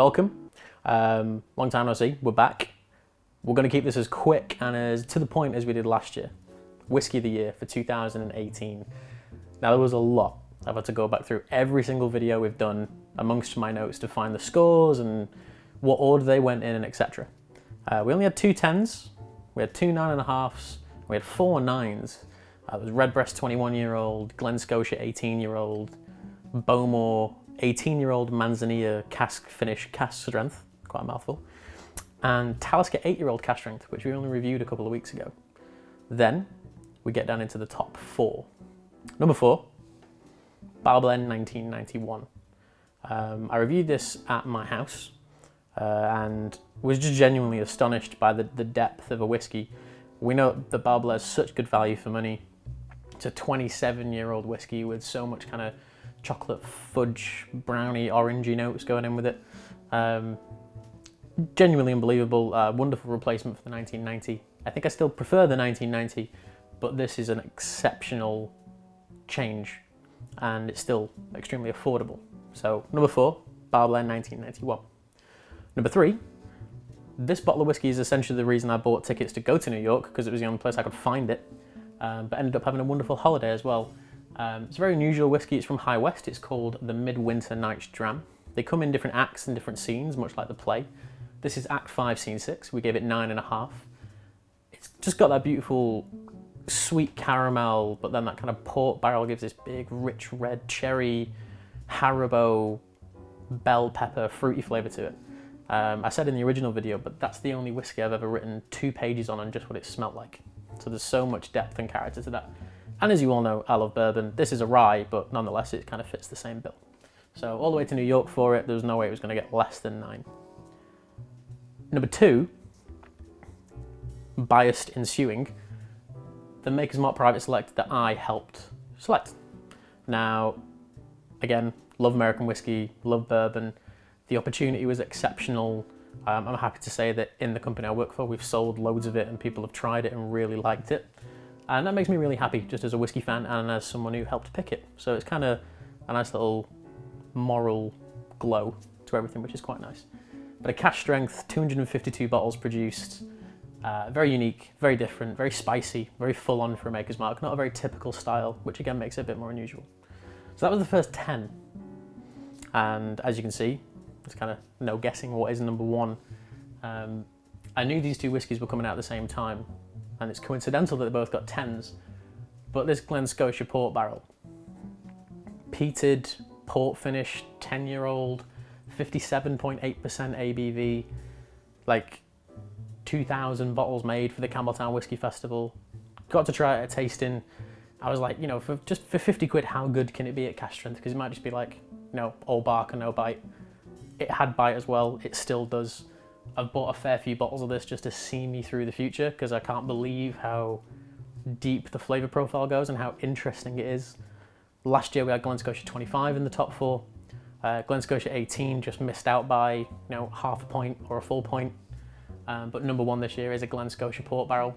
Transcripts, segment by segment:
welcome. Long time no see, we're back. We're going to keep this as quick and as to the point as we did last year. Whiskey of the year for 2018. Now there was a lot. I've had to go back through every single video we've done amongst my notes to find the scores and what order they went in and etc. We only had 2 10s, we had 2 9.5s, we had 4 9s. It was Redbreast 21-year-old, Glen Scotia 18-year-old, Bowmore 18-year-old Manzanilla cask finish cask strength, quite a mouthful, and Talisker 8-year-old cask strength, which we only reviewed a couple of weeks ago. Then we get down into the top 4. Number 4, Balblair 1991. I reviewed this at my house and was just genuinely astonished by the depth of a whiskey. We know that Balblair is such good value for money. It's a 27-year-old whiskey with so much kind of chocolate fudge, brownie, orangey notes going in with it. Genuinely unbelievable, wonderful replacement for the 1990. I think I still prefer the 1990, but this is an exceptional change and it's still extremely affordable. So number 4, Balblair 1991. Number 3, this bottle of whiskey is essentially the reason I bought tickets to go to New York, because it was the only place I could find it, but ended up having a wonderful holiday as well. It's a very unusual whiskey. It's from High West. It's called the Midwinter Dram. They come in different acts and different scenes, much like the play. This is Act 5, Scene 6. We gave it 9.5. It's just got that beautiful sweet caramel, but then that kind of port barrel gives this big, rich red cherry, Haribo, bell pepper, fruity flavour to it. I said in the original video, but that's the only whiskey I've ever written 2 pages on just what it smelled like. So there's so much depth and character to that. And as you all know, I love bourbon. This is a rye, but nonetheless, it kind of fits the same bill. So all the way to New York for it, there was no way it was going to get less than 9. Number 2, biased ensuing, the Maker's Mark Private Select that I helped select. Now, again, love American whiskey, love bourbon. The opportunity was exceptional. I'm happy to say that in the company I work for, we've sold loads of it and people have tried it and really liked it. And that makes me really happy, just as a whiskey fan and as someone who helped pick it. So it's kind of a nice little moral glow to everything, which is quite nice. But a cask strength, 252 bottles produced, very unique, very different, very spicy, very full on for a Maker's Mark. Not a very typical style, which again makes it a bit more unusual. So that was the first 10. And as you can see, there's kind of no guessing what is number 1. I knew these 2 whiskies were coming out at the same time, and it's coincidental that they both got 10s, but this Glen Scotia port barrel, peated, port finish, 10-year-old, 57.8% ABV, like 2,000 bottles made for the Campbelltown Whiskey Festival. Got to try it at a tasting. I was like, you know, for 50 quid, how good can it be at cask strength? Because it might just be like, you know, all bark and no bite. It had bite as well, it still does. I've bought a fair few bottles of this just to see me through the future, because I can't believe how deep the flavour profile goes and how interesting it is. Last year we had Glen Scotia 25 in the top 4. Glen Scotia 18 just missed out by, you know, half a point or a full point. But number 1 this year is a Glen Scotia port barrel.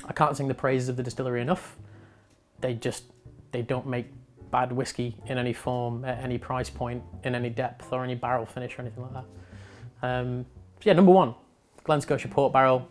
I can't sing the praises of the distillery enough. They don't make bad whiskey in any form, at any price point, in any depth or any barrel finish or anything like that. So yeah, number 1, Glen Scotia port barrel.